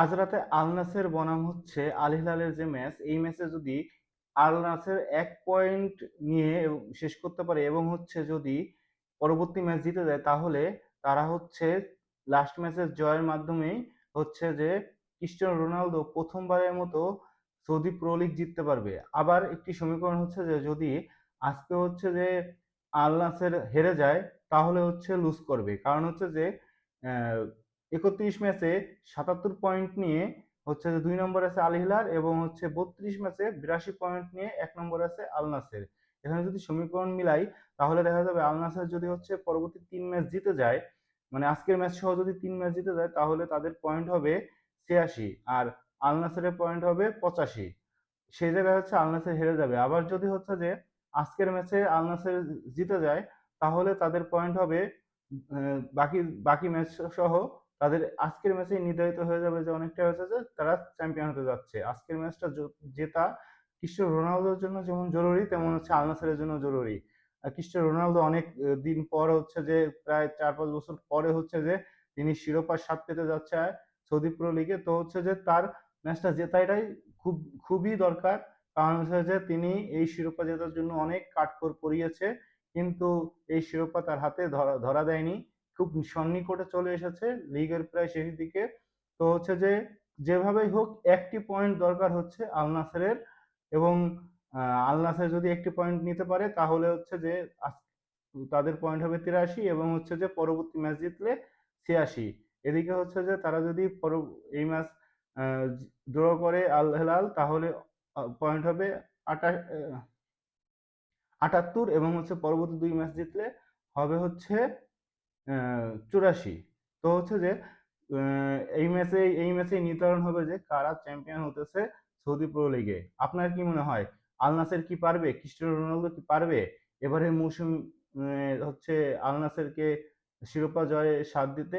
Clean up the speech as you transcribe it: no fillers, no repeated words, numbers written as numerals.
আজ রাতে আল নাসের বনাম হচ্ছে আল হিলালের যে ম্যাচ, এই ম্যাচে যদি আল নাসের 1 পয়েন্ট নিয়ে শেষ করতে পারে এবং হচ্ছে যদি পরবর্তী ম্যাচ জিতে যায়, তাহলে তারা হচ্ছে লাস্ট ম্যাচের জয়ের মাধ্যমেই হচ্ছে যে ক্রিস্টিয়ানো রোনালদো প্রথমবারের মতো সৌদি প্রো লিগ জিততে পারবে। আবার একটি সমীকরণ হচ্ছে যে যদি আজকে হচ্ছে যে আল নাসের হেরে যায়, তাহলে হচ্ছে লুজ করবে, কারণ হচ্ছে যে 31 ম্যাচে 77 পয়েন্ট নিয়ে হচ্ছে যে 2 নম্বরে আছে আল হিলাল এবং হচ্ছে 32 ম্যাচে 82 পয়েন্ট নিয়ে 1 নম্বরে আছে আল নাসের। এখানে যদি সমীকরণ মিলাই, তাহলে দেখা যাবে আল নাসের যদি হচ্ছে পরবর্তী 3 ম্যাচ জিতে যায়, মানে আজকের ম্যাচ সহ যদি 3 ম্যাচ জিতে যায়, তাহলে তাদের পয়েন্ট হবে 86 আর আল নাসেরের পয়েন্ট হবে 85। সেই জায়গায় হচ্ছে আল নাসের হেরে যাবে। আবার যদি হচ্ছে যে আজকের ম্যাচে আল নাসের জিতে যায়, তাহলে তাদের পয়েন্ট হবে বাকি বাকি ম্যাচ সহ তাদের আজকের ম্যাচেই নির্ধারিত হয়ে যাবে যে অনেকটা হচ্ছে যে তারা চ্যাম্পিয়ন হতে যাচ্ছে। আজকের ম্যাচটা জেতা ক্রিস্টিয়ানো রোনালদোর জন্য যেমন জরুরি, তেমন হচ্ছে আল নাসেরের জন্য জরুরি। ক্রিস্টিয়ানো রোনালদো অনেক দিন পর হচ্ছে যে প্রায় 4-5 বছর পরে হচ্ছে যে তিনি শিরোপার স্বাদ পেতে যাচ্ছে সৌদি প্রো লিগে। তো হচ্ছে যে তার ম্যাচটা জেতাটাই খুব খুবই দরকার, কারণ হচ্ছে যে তিনি এই শিরোপা জেতার জন্য অনেক কাঠখড় পুড়িয়েছে, কিন্তু এই শিরোপা তার হাতে ধরা ধরা দেয়নি। খুব সন্নিকটে চলে এসেছে লিগের প্রায় শেষের দিকে। তো হচ্ছে যে যেভাবেই হোক একটি পয়েন্ট দরকার হচ্ছে আল নাসেরের, এবং আল নাসের যদি একটি পয়েন্ট নিতে পারে, তাহলে হচ্ছে যে তাদের পয়েন্ট হবে 83 এবং হচ্ছে যে পরবর্তী ম্যাচ জিতলে 86। এদিকে হচ্ছে যে তারা যদি এই ম্যাচ ড্র করে আল হেলাল, তাহলে পয়েন্ট হবে 78 এবং হচ্ছে পরবর্তী 2 ম্যাচ জিতলে হবে হচ্ছে 84। তো হচ্ছে যে এই ম্যাচে নির্ধারণ হবে যে কারা চ্যাম্পিয়ন হতেছে সৌদি প্রো লিগে। আপনার কি মনে হয়, আল নাসের কি পারবে, ক্রিস্টিয়ানো রোনালদো কি পারবে এবারের মৌসুম হচ্ছে আল নাসেরকে শিরোপা জয়ে সাথ দিতে?